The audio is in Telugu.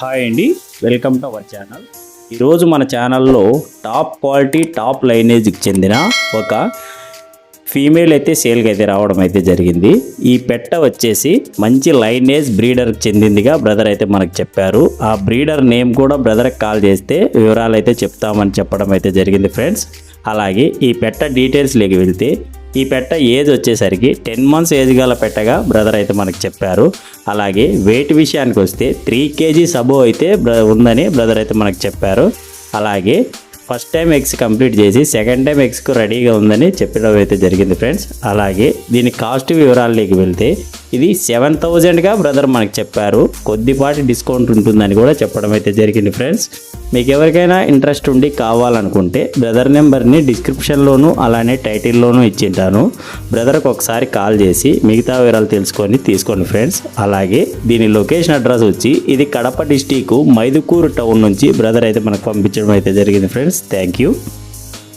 హాయ్ అండి, వెల్కమ్ టు అవర్ ఛానల్. ఈరోజు మన ఛానల్లో టాప్ క్వాలిటీ టాప్ లైనేజ్కి చెందిన ఒక ఫీమేల్ అయితే సేల్కి అయితే రావడం అయితే జరిగింది. ఈ పెట్ట వచ్చేసి మంచి లైనేజ్ బ్రీడర్కి చెందిందిగా బ్రదర్ అయితే మనకు చెప్పారు. ఆ బ్రీడర్ నేమ్ కూడా బ్రదర్కి కాల్ చేస్తే వివరాలు అయితే చెప్తామని చెప్పడం అయితే జరిగింది ఫ్రెండ్స్. అలాగే ఈ పెట్ట డీటెయిల్స్లోకి వెళ్తే ఈ పెట్ట ఏజ్ వచ్చేసరికి 10 months ఏజ్ గల పెట్టగా బ్రదర్ అయితే మనకు చెప్పారు. అలాగే వెయిట్ విషయానికి వస్తే 3 kgs అబోవ్ అయితే ఉందని బ్రదర్ అయితే మనకు చెప్పారు. అలాగే ఫస్ట్ టైం ఎగ్స్ కంప్లీట్ చేసి సెకండ్ టైం ఎగ్స్కు రెడీగా ఉందని చెప్పడం అయితే జరిగింది ఫ్రెండ్స్. అలాగే దీని కాస్ట్ వివరాల్లోకి వెళ్తే ఇది 7,000గా బ్రదర్ మనకు చెప్పారు. కొద్దిపాటి డిస్కౌంట్ ఉంటుందని కూడా చెప్పడం అయితే జరిగింది ఫ్రెండ్స్. మీకు ఎవరికైనా ఇంట్రెస్ట్ ఉండి కావాలనుకుంటే బ్రదర్ నెంబర్ని డిస్క్రిప్షన్లోను అలానే టైటిల్లోనూ ఇచ్చింటాను. బ్రదర్కి ఒకసారి కాల్ చేసి మిగతా వివరాలు తెలుసుకొని తీసుకోండి ఫ్రెండ్స్. అలాగే దీని లొకేషన్ అడ్రస్ వచ్చి ఇది కడప డిస్టిక్ మైదుకూరు టౌన్ నుంచి బ్రదర్ అయితే మనకు పంపించడం అయితే జరిగింది ఫ్రెండ్స్. Thank you.